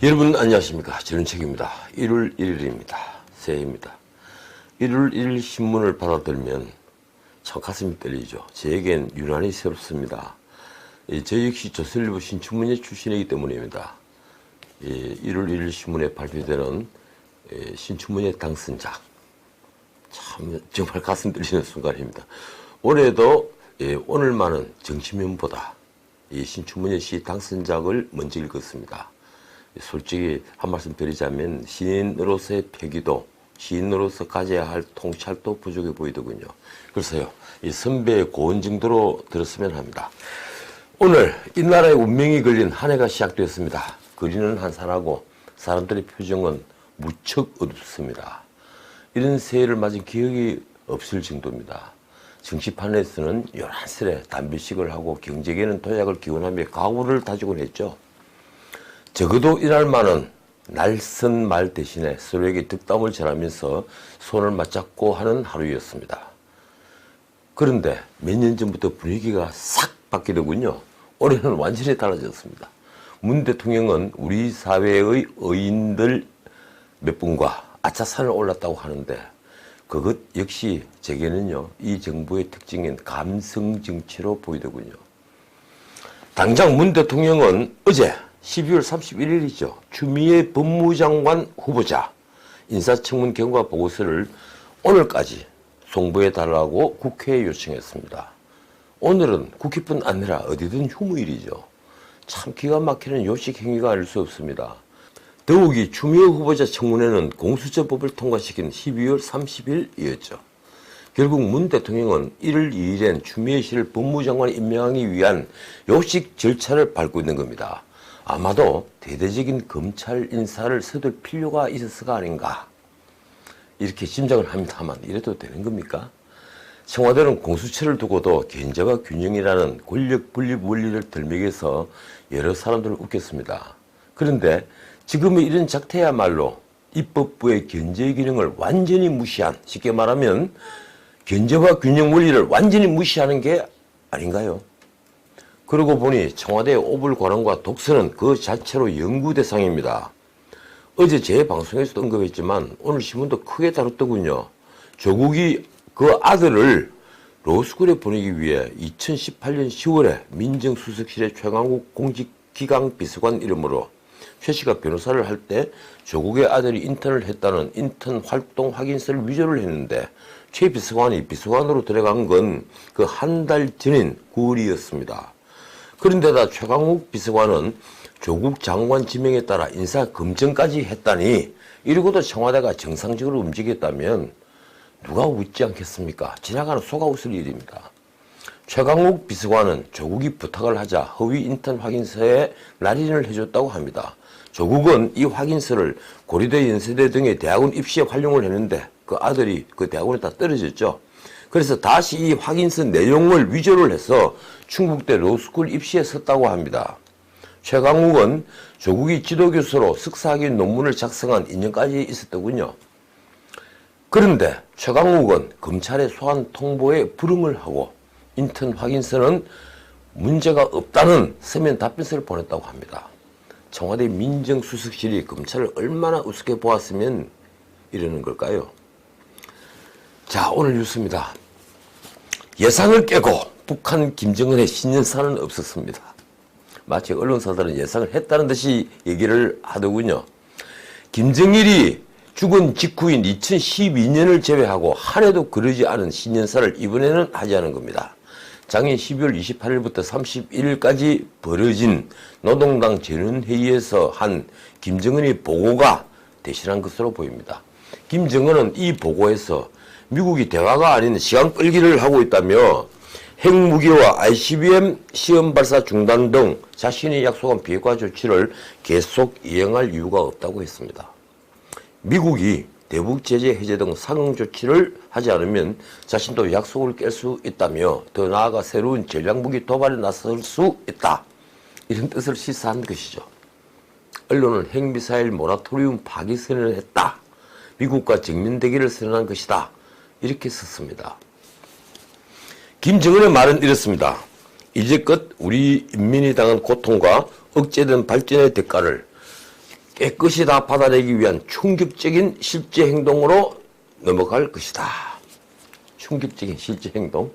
여러분 안녕하십니까. 저는 책입니다. 1월 1일입니다. 새해입니다. 1월 1일 신문을 받아들면 참 가슴이 떨리죠. 저에겐 유난히 새롭습니다. 저 역시 조선일보 신춘문예 출신이기 때문입니다. 1월 1일 신문에 발표되는 신춘문예 당선작, 참 정말 가슴 떨리는 순간입니다. 올해도 오늘만은 정치면보다 이 신춘문예 시 당선작을 먼저 읽었습니다. 솔직히 한 말씀 드리자면 시인으로서의 패기도, 시인으로서 가져야 할 통찰도 부족해 보이더군요. 그래서요, 이 선배의 고언 정도로 들었으면 합니다. 오늘 이 나라의 운명이 걸린 한 해가 시작되었습니다. 그리는 한산하고 사람들의 표정은 무척 어둡습니다. 이런 새해를 맞은 기억이 없을 정도입니다. 정치판에서는 요란스레 담배식을 하고 경제계는 도약을 기원하며 각오를 다지곤 했죠. 적어도 이날만은 날선 말 대신에 서로에게 득담을 전하면서 손을 맞잡고 하는 하루였습니다. 그런데 몇 년 전부터 분위기가 싹 바뀌더군요. 올해는 완전히 달라졌습니다. 문 대통령은 우리 사회의 의인들 몇 분과 아차산을 올랐다고 하는데 그것 역시 제게는요, 이 정부의 특징인 감성 정치로 보이더군요. 당장 문 대통령은 어제 12월 31일이죠. 추미애 법무장관 후보자 인사청문 경과 보고서를 오늘까지 송부해달라고 국회에 요청했습니다. 오늘은 국회뿐 아니라 어디든 휴무일이죠. 참 기가 막히는 요식 행위가 아닐 수 없습니다. 더욱이 추미애 후보자 청문회는 공수처법을 통과시킨 12월 30일이었죠. 결국 문 대통령은 1월 2일엔 추미애 씨를 법무장관에 임명하기 위한 요식 절차를 밟고 있는 겁니다. 아마도 대대적인 검찰 인사를 서둘 필요가 있어서가 아닌가, 이렇게 짐작을 합니다만 이래도 되는 겁니까? 청와대는 공수처를 두고도 견제와 균형이라는 권력 분립 원리를 들먹여서 여러 사람들을 웃겼습니다. 그런데 지금의 이런 작태야말로 입법부의 견제 기능을 완전히 무시한, 쉽게 말하면 견제와 균형 원리를 완전히 무시하는 게 아닌가요? 그러고 보니 청와대의 오불관원과 독서는 그 자체로 연구 대상입니다. 어제 제 방송에서도 언급했지만 오늘 신문도 크게 다뤘더군요. 조국이 그 아들을 로스쿨에 보내기 위해 2018년 10월에 민정수석실의 최강욱 공직기강 비서관 이름으로 최 씨가 변호사를 할 때 조국의 아들이 인턴을 했다는 인턴 활동 확인서를 위조를 했는데 최 비서관이 비서관으로 들어간 건 그 한 달 전인 9월이었습니다. 그런데다 최강욱 비서관은 조국 장관 지명에 따라 인사 검증까지 했다니, 이러고도 청와대가 정상적으로 움직였다면 누가 웃지 않겠습니까? 지나가는 소가 웃을 일입니다. 최강욱 비서관은 조국이 부탁을 하자 허위 인턴 확인서에 날인을 해줬다고 합니다. 조국은 이 확인서를 고려대, 연세대 등의 대학원 입시에 활용을 했는데 그 아들이 그 대학원에 다 떨어졌죠. 그래서 다시 이 확인서 내용을 위조를 해서 충북대 로스쿨 입시에 썼다고 합니다. 최강욱은 조국이 지도교수로 석사학위 논문을 작성한 인연까지 있었더군요. 그런데 최강욱은 검찰의 소환 통보에 불응을 하고 인턴 확인서는 문제가 없다는 서면 답변서를 보냈다고 합니다. 청와대 민정수석실이 검찰을 얼마나 우습게 보았으면 이러는 걸까요? 자, 오늘 뉴스입니다. 예상을 깨고 북한 김정은의 신년사는 없었습니다. 마치 언론사들은 예상을 했다는 듯이 얘기를 하더군요. 김정일이 죽은 직후인 2012년을 제외하고 한 해도 그러지 않은 신년사를 이번에는 하지 않은 겁니다. 작년 12월 28일부터 31일까지 벌어진 노동당 전원회의에서 한 김정은의 보고가 대신한 것으로 보입니다. 김정은은 이 보고에서 미국이 대화가 아닌 시간 끌기를 하고 있다며 핵무기와 ICBM 시험 발사 중단 등 자신이 약속한 비핵화 조치를 계속 이행할 이유가 없다고 했습니다. 미국이 대북 제재 해제 등 상응 조치를 하지 않으면 자신도 약속을 깰 수 있다며 더 나아가 새로운 전략무기 도발에 나설 수 있다, 이런 뜻을 시사한 것이죠. 언론은 핵미사일 모라토리움 파기 선언을 했다, 미국과 정면 대결을 선언한 것이다, 이렇게 썼습니다. 김정은의 말은 이렇습니다. 이제껏 우리 인민이 당한 고통과 억제된 발전의 대가를 깨끗이 다 받아내기 위한 충격적인 실제 행동으로 넘어갈 것이다. 충격적인 실제 행동.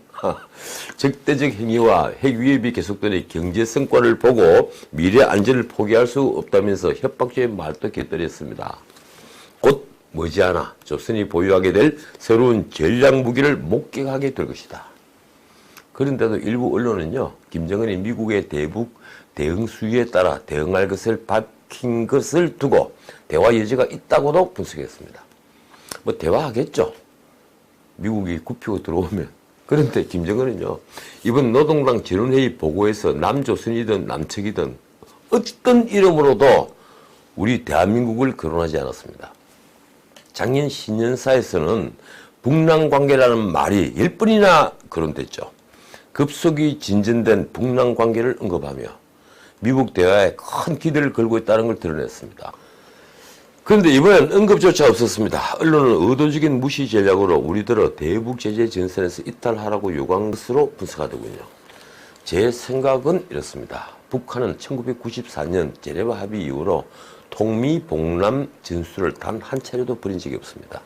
적대적 행위와 핵위협이 계속되는 경제 성과를 보고 미래 안전을 포기할 수 없다면서 협박적인 말도 곁들였습니다. 곧 머지않아 조선이 보유하게 될 새로운 전략 무기를 목격하게 될 것이다. 그런데도 일부 언론은요, 김정은이 미국의 대북 대응 수위에 따라 대응할 것을 밝힌 것을 두고 대화 여지가 있다고도 분석했습니다. 뭐 대화하겠죠. 미국이 굽히고 들어오면. 그런데 김정은은요, 이번 노동당 전원회의 보고에서 남조선이든 남측이든 어떤 이름으로도 우리 대한민국을 거론하지 않았습니다. 작년 신년사에서는 북남관계라는 말이 10번이나 거론됐죠. 급속히 진전된 북남관계를 언급하며 미국 대화에 큰 기대를 걸고 있다는 걸 드러냈습니다. 그런데 이번엔 언급조차 없었습니다. 언론은 의도적인 무시 전략으로 우리들을 대북 제재 전선에서 이탈하라고 요구한 것으로 분석하더군요. 제 생각은 이렇습니다. 북한은 1994년 제네바 합의 이후로 통미봉남 전술을 단 한 차례도 벌인 적이 없습니다.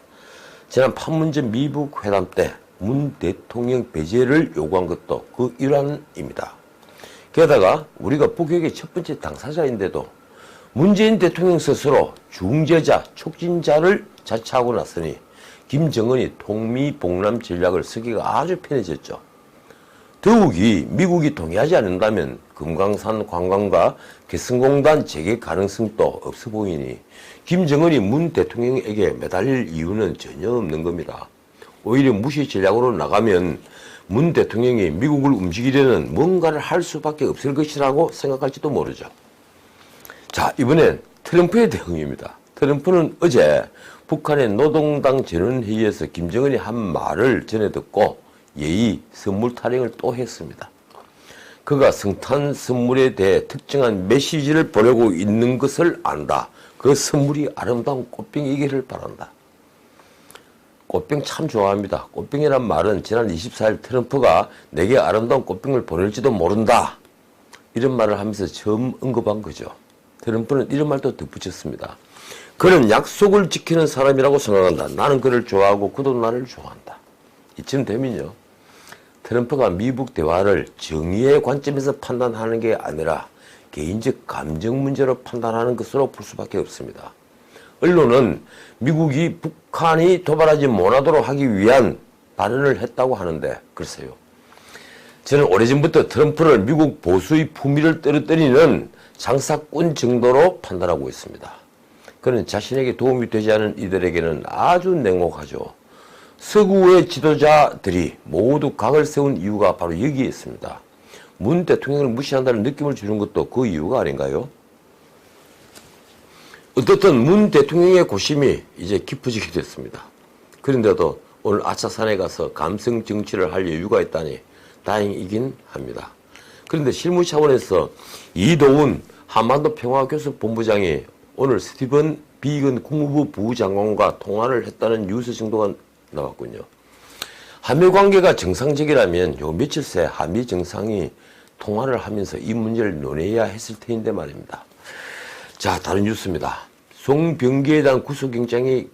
지난 판문점 미북 회담 때 문 대통령 배제를 요구한 것도 그 일환입니다. 게다가 우리가 북핵의 첫 번째 당사자인데도 문재인 대통령 스스로 중재자, 촉진자를 자처하고 났으니 김정은이 통미봉남 전략을 쓰기가 아주 편해졌죠. 더욱이 미국이 동의하지 않는다면 금강산 관광과 개성공단 재개 가능성도 없어 보이니 김정은이 문 대통령에게 매달릴 이유는 전혀 없는 겁니다. 오히려 무시 전략으로 나가면 문 대통령이 미국을 움직이려는 뭔가를 할 수밖에 없을 것이라고 생각할지도 모르죠. 자, 이번엔 트럼프의 대응입니다. 트럼프는 어제 북한의 노동당 전원회의에서 김정은이 한 말을 전해 듣고 예의 선물 타령을 또 했습니다. 그가 성탄 선물에 대해 특정한 메시지를 보내고 있는 것을 안다. 그 선물이 아름다운 꽃병이기를 바란다. 꽃병 참 좋아합니다. 꽃병이란 말은 지난 24일 트럼프가 내게 아름다운 꽃병을 보낼지도 모른다. 이런 말을 하면서 처음 언급한 거죠. 트럼프는 이런 말도 덧붙였습니다. 그는 약속을 지키는 사람이라고 생각한다. 나는 그를 좋아하고 그도 나를 좋아한다. 이쯤 되면요, 트럼프가 미북 대화를 정의의 관점에서 판단하는 게 아니라 개인적 감정 문제로 판단하는 것으로 볼 수밖에 없습니다. 언론은 미국이 북한이 도발하지 못하도록 하기 위한 발언을 했다고 하는데 글쎄요. 저는 오래전부터 트럼프를 미국 보수의 품위를 떨어뜨리는 장사꾼 정도로 판단하고 있습니다. 그는 자신에게 도움이 되지 않은 이들에게는 아주 냉혹하죠. 서구의 지도자들이 모두 각을 세운 이유가 바로 여기에 있습니다. 문 대통령을 무시한다는 느낌을 주는 것도 그 이유가 아닌가요? 어떻든 문 대통령의 고심이 이제 깊어지게 됐습니다. 그런데도 오늘 아차산에 가서 감성 정치를 할 여유가 있다니 다행이긴 합니다. 그런데 실무 차원에서 이도훈 한반도 평화교섭본부장이 오늘 스티븐 비건 국무부 부장관과 통화를 했다는 뉴스 정도가 나왔군요. 한미 관계가 정상적이라면 요 며칠 새 한미 정상이 통화를 하면서 이 문제를 논의해야 했을 텐데 말입니다. 자, 다른 뉴스입니다. 송병기에 대한 구속영장이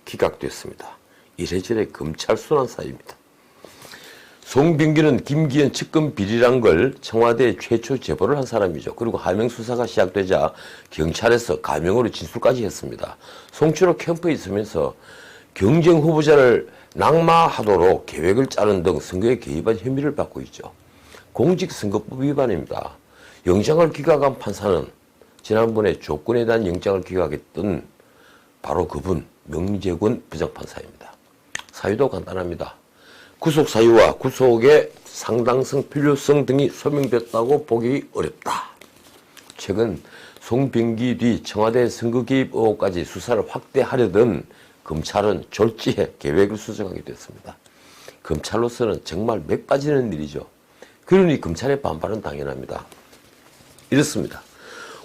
기각됐습니다. 이래저래 검찰 순환 사이입니다. 송병기는 김기현 측근 비리란 걸 청와대에 최초 제보를 한 사람이죠. 그리고 하명 수사가 시작되자 경찰에서 가명으로 진술까지 했습니다. 송치로 캠프에 있으면서 경쟁 후보자를 낙마하도록 계획을 짜는 등 선거에 개입한 혐의를 받고 있죠. 공직선거법 위반입니다. 영장을 기각한 판사는 지난번에 조건에 대한 영장을 기각했던 바로 그분 명재권 부장판사입니다. 사유도 간단합니다. 구속 사유와 구속의 상당성, 필요성 등이 소명됐다고 보기 어렵다. 최근 송병기 뒤 청와대 선거 개입 의혹까지 수사를 확대하려던 검찰은 졸지에 계획을 수정하게 됐습니다. 검찰로서는 정말 맥 빠지는 일이죠. 그러니 검찰의 반발은 당연합니다. 이렇습니다.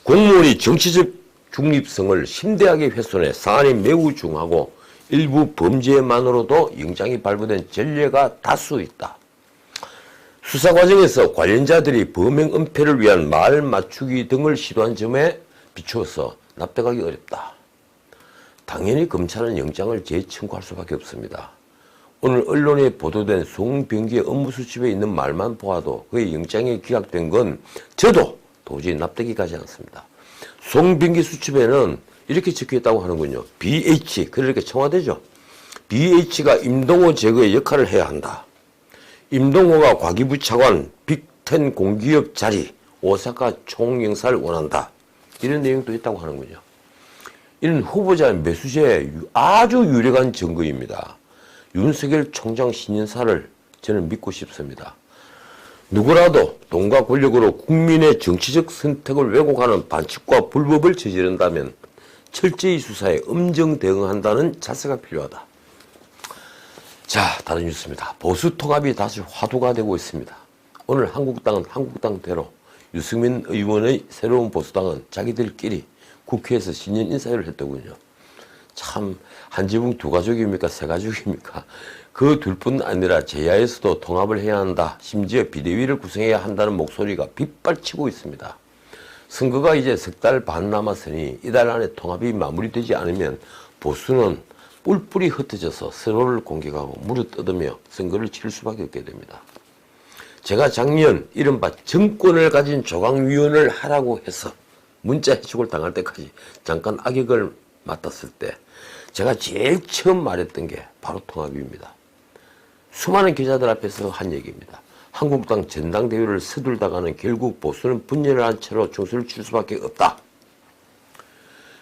공무원이 정치적 중립성을 심대하게 훼손해 사안이 매우 중하고 일부 범죄만으로도 영장이 발부된 전례가 다수 있다. 수사 과정에서 관련자들이 범행 은폐를 위한 말 맞추기 등을 시도한 점에 비추어서 납득하기 어렵다. 당연히 검찰은 영장을 재청구할 수밖에 없습니다. 오늘 언론에 보도된 송병기의 업무수집에 있는 말만 보아도 그의 영장이 기각된 건 저도 도저히 납득이 가지 않습니다. 송병기 수집에는 이렇게 적혀있다고 하는군요. BH, 그러니까 청와대죠. BH가 임동호 제거의 역할을 해야 한다. 임동호가 과기부 차관 빅10 공기업 자리 오사카 총영사를 원한다. 이런 내용도 있다고 하는군요. 이는 후보자 매수제의 아주 유력한 증거입니다. 윤석열 총장 신인사를 저는 믿고 싶습니다. 누구라도 돈과 권력으로 국민의 정치적 선택을 왜곡하는 반칙과 불법을 저지른다면 철저히 수사에 엄정 대응한다는 자세가 필요하다. 자, 다른 뉴스입니다. 보수 통합이 다시 화두가 되고 있습니다. 오늘 한국당은 한국당대로 유승민 의원의 새로운 보수당은 자기들끼리 국회에서 신년 인사회를 했더군요. 참, 한 지붕 두 가족입니까? 세 가족입니까? 그 둘뿐 아니라 제야에서도 통합을 해야 한다. 심지어 비대위를 구성해야 한다는 목소리가 빗발치고 있습니다. 선거가 이제 석 달 반 남았으니 이달 안에 통합이 마무리되지 않으면 보수는 뿔뿔이 흩어져서 서로를 공격하고 물어뜯으며 선거를 치를 수밖에 없게 됩니다. 제가 작년 이른바 정권을 가진 조강위원을 하라고 해서 문자 해촉을 당할 때까지 잠깐 악역을 맡았을 때 제가 제일 처음 말했던 게 바로 통합입니다. 수많은 기자들 앞에서 한 얘기입니다. 한국당 전당대회를 서둘다가는 결국 보수는 분열한 채로 총선을 칠 수밖에 없다.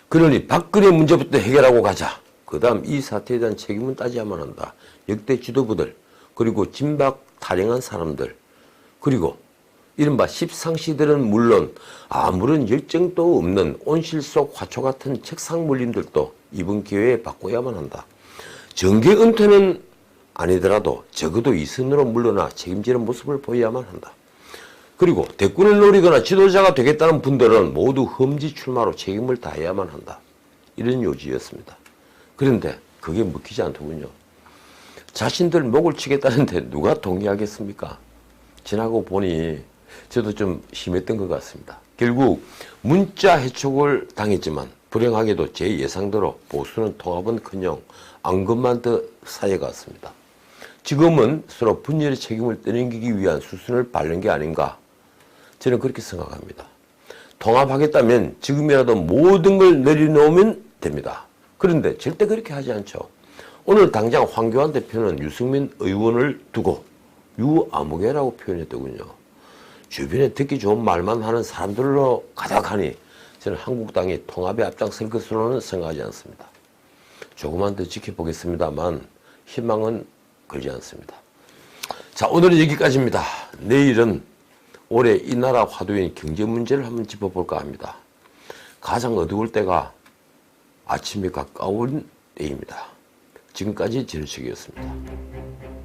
그러니 박근혜 문제부터 해결하고 가자. 그 다음 이 사태에 대한 책임은 따져야만 한다. 역대 지도부들, 그리고 진박 탈영한 사람들, 그리고 이른바 십상시들은 물론 아무런 열정도 없는 온실 속 화초 같은 책상 물림들도 이번 기회에 바꿔야만 한다. 정계 은퇴는 아니더라도 적어도 이선으로 물러나 책임지는 모습을 보여야만 한다. 그리고 대권을 노리거나 지도자가 되겠다는 분들은 모두 험지 출마로 책임을 다해야만 한다. 이런 요지였습니다. 그런데 그게 먹히지 않더군요. 자신들 목을 치겠다는데 누가 동의하겠습니까? 지나고 보니 저도 좀 심했던 것 같습니다. 결국 문자 해촉을 당했지만 불행하게도 제 예상대로 보수는 통합은커녕 앙금만 더 쌓여갔습니다. 지금은 서로 분열의 책임을 떠넘기기 위한 수순을 밟는 게 아닌가, 저는 그렇게 생각합니다. 통합하겠다면 지금이라도 모든 걸 내려놓으면 됩니다. 그런데 절대 그렇게 하지 않죠. 오늘 당장 황교안 대표는 유승민 의원을 두고 유아무개라고 표현했더군요. 주변에 듣기 좋은 말만 하는 사람들로 가득하니 저는 한국당이 통합에 앞장설 것으로는 생각하지 않습니다. 조금만 더 지켜보겠습니다만 희망은 걸지 않습니다. 자, 오늘은 여기까지입니다. 내일은 올해 이 나라 화두인 경제 문제를 한번 짚어볼까 합니다. 가장 어두울 때가 아침이 가까운 때입니다. 지금까지 진우식이었습니다.